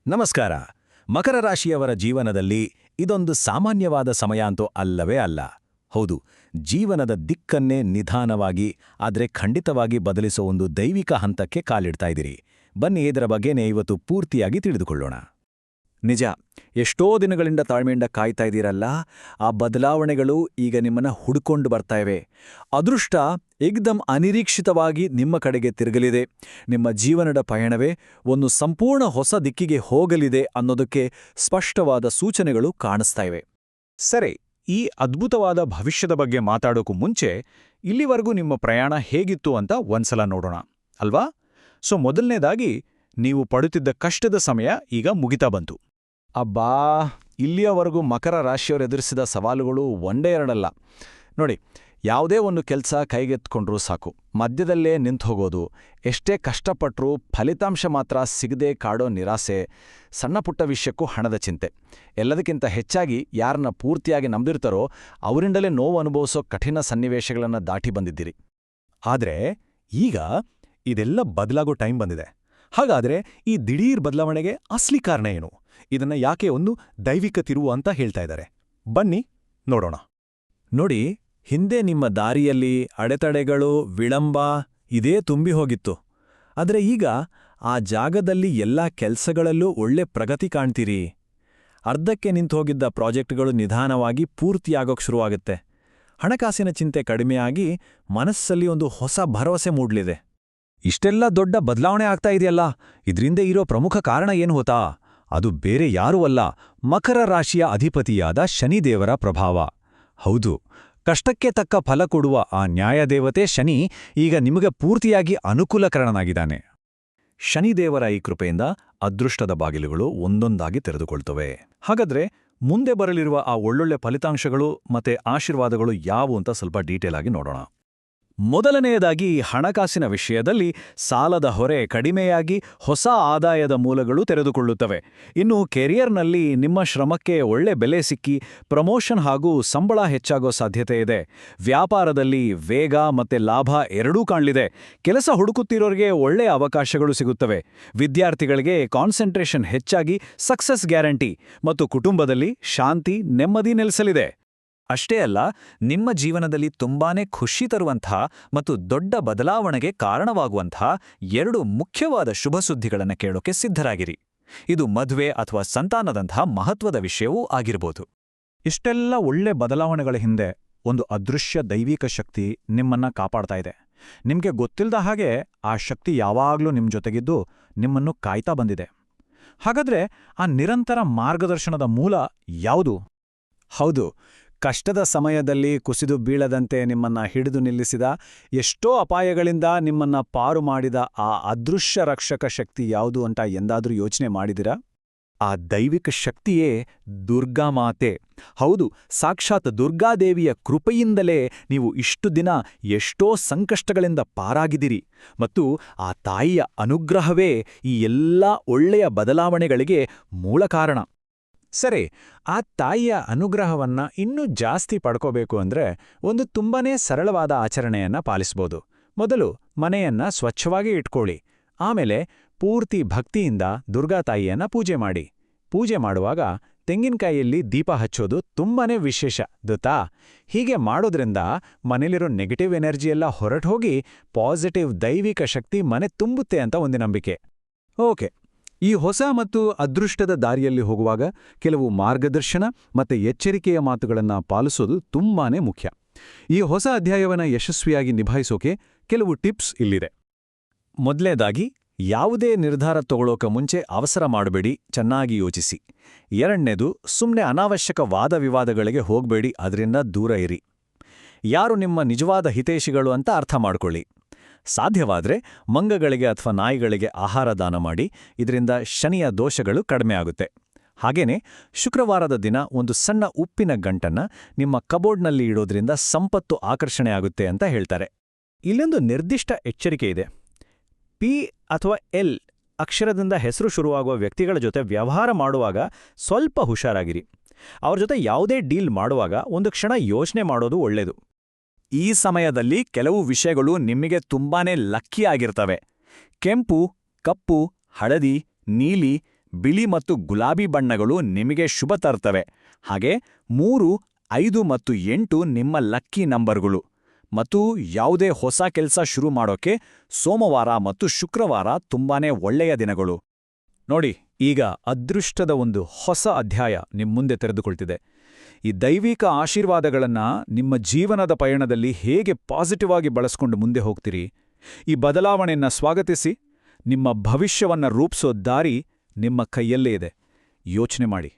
ನಮಸ್ಕಾರ. ಮಕರ ರಾಶಿಯವರ ಜೀವನದಲ್ಲಿ ಇದೊಂದು ಸಾಮಾನ್ಯವಾದ ಸಮಯ ಅಂತೂ ಅಲ್ಲವೇ ಅಲ್ಲ. ಹೌದು, ಜೀವನದ ದಿಕ್ಕನ್ನೇ ನಿಧಾನವಾಗಿ ಆದರೆ ಖಂಡಿತವಾಗಿ ಬದಲಿಸೋ ಒಂದು ದೈವಿಕ ಹಂತಕ್ಕೆ ಕಾಲಿಡ್ತಾ ಇದ್ದೀರಿ. ಬನ್ನಿ ಇದರ ಬಗ್ಗೆನೇ ಇವತ್ತು ಪೂರ್ತಿಯಾಗಿ ತಿಳಿದುಕೊಳ್ಳೋಣ. ನಿಜ, ಎಷ್ಟೋ ದಿನಗಳಿಂದ ತಾಳ್ಮೆಯಿಂದ ಕಾಯ್ತಾ ಇದ್ದೀರಲ್ಲ, ಆ ಬದಲಾವಣೆಗಳು ಈಗ ನಿಮ್ಮನ್ನ ಹುಡುಕೊಂಡು ಬರ್ತಾ ಇವೆ. ಅದೃಷ್ಟ ಏಕ್ದಮ್ ಅನಿರೀಕ್ಷಿತವಾಗಿ ನಿಮ್ಮ ಕಡೆಗೆ ತಿರುಗಲಿದೆ. ನಿಮ್ಮ ಜೀವನದ ಪಯಣವೇ ಒಂದು ಸಂಪೂರ್ಣ ಹೊಸ ದಿಕ್ಕಿಗೆ ಹೋಗಲಿದೆ ಅನ್ನೋದಕ್ಕೆ ಸ್ಪಷ್ಟವಾದ ಸೂಚನೆಗಳು ಕಾಣಿಸ್ತಾ ಇವೆ. ಸರಿ, ಈ ಅದ್ಭುತವಾದ ಭವಿಷ್ಯದ ಬಗ್ಗೆ ಮಾತಾಡೋಕ್ಕೂ ಮುಂಚೆ ಇಲ್ಲಿವರೆಗೂ ನಿಮ್ಮ ಪ್ರಯಾಣ ಹೇಗಿತ್ತು ಅಂತ ಒಂದ್ಸಲ ನೋಡೋಣ ಅಲ್ವಾ? ಮೊದಲನೇದಾಗಿ ನೀವು ಪಡುತ್ತಿದ್ದ ಕಷ್ಟದ ಸಮಯ ಈಗ ಮುಗಿತಾ ಬಂತು. ಅಬ್ಬಾ, ಇಲ್ಲಿಯವರೆಗೂ ಮಕರ ರಾಶಿಯವರು ಎದುರಿಸಿದ ಸವಾಲುಗಳು ಒಂದೇ ಎರಡಲ್ಲ. ನೋಡಿ, ಯಾವುದೇ ಒಂದು ಕೆಲಸ ಕೈಗೆತ್ಕೊಂಡ್ರೂ ಸಾಕು, ಮಧ್ಯದಲ್ಲೇ ನಿಂತು ಹೋಗೋದು, ಎಷ್ಟೇ ಕಷ್ಟಪಟ್ಟರೂ ಫಲಿತಾಂಶ ಮಾತ್ರ ಸಿಗದೆ ಕಾಡೋ ನಿರಾಸೆ, ಸಣ್ಣಪುಟ್ಟ ವಿಷಯಕ್ಕೂ ಹಣದ ಚಿಂತೆ, ಎಲ್ಲದಕ್ಕಿಂತ ಹೆಚ್ಚಾಗಿ ಯಾರನ್ನ ಪೂರ್ತಿಯಾಗಿ ನಂಬಿರ್ತಾರೋ ಅವರಿಂದಲೇ ನೋವು ಅನುಭವಿಸೋ ಕಠಿಣ ಸನ್ನಿವೇಶಗಳನ್ನು ದಾಟಿ ಬಂದಿದ್ದೀರಿ. ಆದ್ರೆ ಈಗ ಇದೆಲ್ಲ ಬದಲಾಗೋ ಟೈಮ್ ಬಂದಿದೆ. ಹಾಗಾದ್ರೆ ಈ ದಿಢೀರ್ ಬದಲಾವಣೆಗೆ ಅಸ್ಲಿ ಕಾರಣ ಏನು? ಇದನ್ನ ಯಾಕೆ ಒಂದು ದೈವಿಕ ತಿರುವು ಅಂತ ಹೇಳ್ತಾ ಇದ್ದಾರೆ? ಬನ್ನಿ ನೋಡೋಣ. ನೋಡಿ, ಹಿಂದೆ ನಿಮ್ಮ ದಾರಿಯಲ್ಲಿ ಅಡೆತಡೆಗಳು, ವಿಳಂಬ ಇದೇ ತುಂಬಿ ಹೋಗಿತ್ತು. ಆದರೆ ಈಗ ಆ ಜಾಗದಲ್ಲಿ ಎಲ್ಲಾ ಕೆಲ್ಸಗಳಲ್ಲೂ ಒಳ್ಳೆ ಪ್ರಗತಿ ಕಾಣ್ತೀರಿ. ಅರ್ಧಕ್ಕೆ ನಿಂತೋಗಿದ್ದ ಪ್ರಾಜೆಕ್ಟ್ಗಳು ನಿಧಾನವಾಗಿ ಪೂರ್ತಿಯಾಗೋಕ್ ಶುರುವಾಗುತ್ತೆ. ಹಣಕಾಸಿನ ಚಿಂತೆ ಕಡಿಮೆಯಾಗಿ ಮನಸ್ಸಲ್ಲಿ ಒಂದು ಹೊಸ ಭರವಸೆ ಮೂಡ್ಲಿದೆ. ಇಷ್ಟೆಲ್ಲ ದೊಡ್ಡ ಬದಲಾವಣೆ ಆಗ್ತಾ ಇದೆಯಲ್ಲ, ಇದ್ರಿಂದ ಇರೋ ಪ್ರಮುಖ ಕಾರಣ ಏನು ಗೊತ್ತಾ? ಅದು ಬೇರೆ ಯಾರೂ ಅಲ್ಲ, ಮಕರ ರಾಶಿಯ ಅಧಿಪತಿಯಾದ ಶನಿದೇವರ ಪ್ರಭಾವ. ಹೌದು, ಕಷ್ಟಕ್ಕೆ ತಕ್ಕ ಫಲ ಕೊಡುವ ಆ ನ್ಯಾಯದೇವತೆ ಶನಿ ಈಗ ನಿಮಗೆ ಪೂರ್ತಿಯಾಗಿ ಅನುಕೂಲಕರನಾಗಿದ್ದಾನೆ. ಶನಿದೇವರ ಈ ಕೃಪೆಯಿಂದ ಅದೃಷ್ಟದ ಬಾಗಿಲುಗಳು ಒಂದೊಂದಾಗಿ ತೆರೆದುಕೊಳ್ತವೆ. ಹಾಗಾದ್ರೆ ಮುಂದೆ ಬರಲಿರುವ ಆ ಒಳ್ಳೊಳ್ಳೆ ಫಲಿತಾಂಶಗಳು ಮತ್ತೆ ಆಶೀರ್ವಾದಗಳು ಯಾವುವು ಅಂತ ಸ್ವಲ್ಪ ಡೀಟೇಲ್ ಆಗಿ ನೋಡೋಣ. ಮೊದಲನೆಯದಾಗಿ ಹಣಕಾಸಿನ ವಿಷಯದಲ್ಲಿ ಸಾಲದ ಹೊರೆ ಕಡಿಮೆಯಾಗಿ ಹೊಸ ಆದಾಯದ ಮೂಲಗಳು ತೆರೆದುಕೊಳ್ಳುತ್ತವೆ. ಇನ್ನು ಕೆರಿಯರ್ನಲ್ಲಿ ನಿಮ್ಮ ಶ್ರಮಕ್ಕೆ ಒಳ್ಳೆ ಬೆಲೆ ಸಿಕ್ಕಿ ಪ್ರಮೋಷನ್ ಹಾಗೂ ಸಂಬಳ ಹೆಚ್ಚಾಗೋ ಸಾಧ್ಯತೆ ಇದೆ. ವ್ಯಾಪಾರದಲ್ಲಿ ವೇಗ ಮತ್ತೆ ಲಾಭ ಎರಡೂ ಕಾಣಲಿದೆ. ಕೆಲಸ ಹುಡುಕುತ್ತಿರೋರಿಗೆ ಒಳ್ಳೆಯ ಅವಕಾಶಗಳು ಸಿಗುತ್ತವೆ. ವಿದ್ಯಾರ್ಥಿಗಳಿಗೆ ಕಾನ್ಸಂಟ್ರೇಷನ್ ಹೆಚ್ಚಾಗಿ ಸಕ್ಸಸ್ ಗ್ಯಾರಂಟಿ ಮತ್ತು ಕುಟುಂಬದಲ್ಲಿ ಶಾಂತಿ ನೆಮ್ಮದಿ ನೆಲೆಸಲಿದೆ. ಅಷ್ಟೇ ಅಲ್ಲ, ನಿಮ್ಮ ಜೀವನದಲ್ಲಿ ತುಂಬಾನೇ ಖುಷಿ ತರುವಂಥ ಮತ್ತು ದೊಡ್ಡ ಬದಲಾವಣೆಗೆ ಕಾರಣವಾಗುವಂಥ ಎರಡು ಮುಖ್ಯವಾದ ಶುಭ ಸುದ್ದಿಗಳನ್ನು ಕೇಳೋಕೆ ಸಿದ್ಧರಾಗಿರಿ. ಇದು ಮದುವೆ ಅಥವಾ ಸಂತಾನದಂಥ ಮಹತ್ವದ ವಿಷಯವೂ ಆಗಿರ್ಬೋದು. ಇಷ್ಟೆಲ್ಲ ಒಳ್ಳೆ ಬದಲಾವಣೆಗಳ ಹಿಂದೆ ಒಂದು ಅದೃಶ್ಯ ದೈವಿಕ ಶಕ್ತಿ ನಿಮ್ಮನ್ನ ಕಾಪಾಡ್ತಾ ಇದೆ. ನಿಮ್ಗೆ ಗೊತ್ತಿಲ್ಲದ ಹಾಗೆ ಆ ಶಕ್ತಿ ಯಾವಾಗ್ಲೂ ನಿಮ್ ಜೊತೆಗಿದ್ದು ನಿಮ್ಮನ್ನು ಕಾಯ್ತಾ ಬಂದಿದೆ. ಹಾಗಾದ್ರೆ ಆ ನಿರಂತರ ಮಾರ್ಗದರ್ಶನದ ಮೂಲ ಯಾವುದು? ಹೌದು, ಕಷ್ಟದ ಸಮಯದಲ್ಲಿ ಕುಸಿದು ಬೀಳದಂತೆ ನಿಮ್ಮನ್ನ ಹಿಡಿದು ನಿಲ್ಲಿಸಿದ, ಎಷ್ಟೋ ಅಪಾಯಗಳಿಂದ ನಿಮ್ಮನ್ನ ಪಾರು ಮಾಡಿದ ಆ ಅದೃಶ್ಯ ರಕ್ಷಕ ಶಕ್ತಿ ಯಾವುದು ಅಂತ ಎಂದಾದ್ರೂ ಯೋಚನೆ ಮಾಡಿದಿರಾ? ಆ ದೈವಿಕ ಶಕ್ತಿಯೇ ದುರ್ಗಾಮಾತೆ. ಹೌದು, ಸಾಕ್ಷಾತ್ ದುರ್ಗಾದೇವಿಯ ಕೃಪೆಯಿಂದಲೇ ನೀವು ಇಷ್ಟು ದಿನ ಎಷ್ಟೋ ಸಂಕಷ್ಟಗಳಿಂದ ಪಾರಾಗಿದಿರಿ. ಮತ್ತು ಆ ತಾಯಿಯ ಅನುಗ್ರಹವೇ ಈ ಎಲ್ಲಾ ಒಳ್ಳೆಯ ಬದಲಾವಣೆಗಳಿಗೆ ಮೂಲ ಕಾರಣ. ಸರಿ, ಆ ತಾಯಿಯ ಅನುಗ್ರಹವನ್ನ ಇನ್ನೂ ಜಾಸ್ತಿ ಪಡ್ಕೋಬೇಕು ಅಂದ್ರೆ ಒಂದು ತುಂಬಾನೇ ಸರಳವಾದ ಆಚರಣೆಯನ್ನ ಪಾಲಿಸ್ಬೋದು. ಮೊದಲು ಮನೆಯನ್ನ ಸ್ವಚ್ಛವಾಗಿ ಇಟ್ಕೊಳ್ಳಿ. ಆಮೇಲೆ ಪೂರ್ತಿ ಭಕ್ತಿಯಿಂದ ದುರ್ಗಾತಾಯಿಯನ್ನ ಪೂಜೆ ಮಾಡಿ. ಪೂಜೆ ಮಾಡುವಾಗ ತೆಂಗಿನಕಾಯಿಯಲ್ಲಿ ದೀಪ ಹಚ್ಚೋದು ತುಂಬಾನೇ ವಿಶೇಷ ಗೊತ್ತಾ? ಹೀಗೆ ಮಾಡೋದ್ರಿಂದ ಮನೇಲಿರೋ ನೆಗೆಟಿವ್ ಎನರ್ಜಿಯೆಲ್ಲ ಹೊರಟೋಗಿ ಪಾಸಿಟಿವ್ ದೈವಿಕ ಶಕ್ತಿ ಮನೆ ತುಂಬುತ್ತೆ ಅಂತ ಒಂದು ನಂಬಿಕೆ. ಓಕೆ, ಈ ಹೊಸ ಮತ್ತು ಅದೃಷ್ಟದ ದಾರಿಯಲ್ಲಿ ಹೋಗುವಾಗ ಕೆಲವು ಮಾರ್ಗದರ್ಶನ ಮತ್ತೆ ಎಚ್ಚರಿಕೆಯ ಮಾತುಗಳನ್ನು ಪಾಲಿಸೋದು ತುಂಬಾನೇ ಮುಖ್ಯ. ಈ ಹೊಸ ಅಧ್ಯಾಯವನ್ನು ಯಶಸ್ವಿಯಾಗಿ ನಿಭಾಯಿಸೋಕೆ ಕೆಲವು ಟಿಪ್ಸ್ ಇಲ್ಲಿದೆ. ಮೊದಲನೇದಾಗಿ, ಯಾವುದೇ ನಿರ್ಧಾರ ತಗೊಳ್ಳೋಕೆ ಮುಂಚೆ ಅವಸರ ಮಾಡಬೇಡಿ, ಚೆನ್ನಾಗಿ ಯೋಚಿಸಿ. ಎರಡನೇದು, ಸುಮ್ಮನೆ ಅನಾವಶ್ಯಕ ವಾದ ವಿವಾದಗಳಿಗೆ ಹೋಗಬೇಡಿ, ಅದರಿಂದ ದೂರ ಇರಿ. ಯಾರು ನಿಮ್ಮ ನಿಜವಾದ ಹಿತೈಷಿಗಳು ಅಂತ ಅರ್ಥ ಮಾಡ್ಕೊಳ್ಳಿ. ಸಾಧ್ಯವಾದರೆ ಮಂಗಗಳಿಗೆ ಅಥವಾ ನಾಯಿಗಳಿಗೆ ಆಹಾರ ದಾನ ಮಾಡಿ, ಇದರಿಂದ ಶನಿಯ ದೋಷಗಳು ಕಡಿಮೆ ಆಗುತ್ತೆ. ಹಾಗೇನೆ ಶುಕ್ರವಾರದ ದಿನ ಒಂದು ಸಣ್ಣ ಉಪ್ಪಿನ ಗಂಟನ್ನ ನಿಮ್ಮ ಕಬೋರ್ಡ್ನಲ್ಲಿ ಇಡೋದ್ರಿಂದ ಸಂಪತ್ತು ಆಕರ್ಷಣೆ ಆಗುತ್ತೆ ಅಂತ ಹೇಳ್ತಾರೆ. ಇಲ್ಲೊಂದು ನಿರ್ದಿಷ್ಟ ಎಚ್ಚರಿಕೆ ಇದೆ. ಪಿ ಅಥವಾ ಎಲ್ ಅಕ್ಷರದಿಂದ ಹೆಸರು ಶುರುವಾಗುವ ವ್ಯಕ್ತಿಗಳ ಜೊತೆ ವ್ಯವಹಾರ ಮಾಡುವಾಗ ಸ್ವಲ್ಪ ಹುಷಾರಾಗಿರಿ. ಅವ್ರ ಜೊತೆ ಯಾವುದೇ ಡೀಲ್ ಮಾಡುವಾಗ ಒಂದು ಕ್ಷಣ ಯೋಚನೆ ಮಾಡೋದು ಒಳ್ಳೆಯದು. ಈ ಸಮಯದಲ್ಲಿ ಕೆಲವು ವಿಷಯಗಳು ನಿಮಗೆ ತುಂಬಾನೇ ಲಕ್ಕಿ ಆಗಿರ್ತವೆ. ಕೆಂಪು, ಕಪ್ಪು, ಹಳದಿ, ನೀಲಿ, ಬಿಳಿ ಮತ್ತು ಗುಲಾಬಿ ಬಣ್ಣಗಳು ನಿಮಗೆ ಶುಭ ತರ್ತವೆ. ಹಾಗೆ 3, 5 ಮತ್ತು 8 ನಿಮ್ಮ ಲಕ್ಕಿ ನಂಬರ್ಗಳು. ಮತ್ತು ಯಾವುದೇ ಹೊಸ ಕೆಲಸ ಶುರು ಮಾಡೋಕೆ ಸೋಮವಾರ ಮತ್ತು ಶುಕ್ರವಾರ ತುಂಬಾನೇ ಒಳ್ಳೆಯ ದಿನಗಳು. ನೋಡಿ, ಈಗ ಅದೃಷ್ಟದ ಒಂದು ಹೊಸ ಅಧ್ಯಾಯ ನಿಮ್ಮುಂದೆ ತೆರೆದುಕೊಳ್ತಿದೆ. ಈ ದೈವಿಕ ಆಶೀರ್ವಾದಗಳನ್ನ ನಿಮ್ಮ ಜೀವನದ ಪಯಣದಲ್ಲಿ ಹೇಗೆ ಪಾಸಿಟಿವ್ ಆಗಿ ಬಳಸ್ಕೊಂಡು ಮುಂದೆ ಹೋಗ್ತೀರಿ? ಈ ಬದಲಾವಣೆಯನ್ನ ಸ್ವಾಗತಿಸಿ. ನಿಮ್ಮ ಭವಿಷ್ಯವನ್ನ ರೂಪಿಸೋ ದಾರಿ ನಿಮ್ಮ ಕೈಯಲ್ಲೇ ಇದೆ. ಯೋಚನೆ ಮಾಡಿ.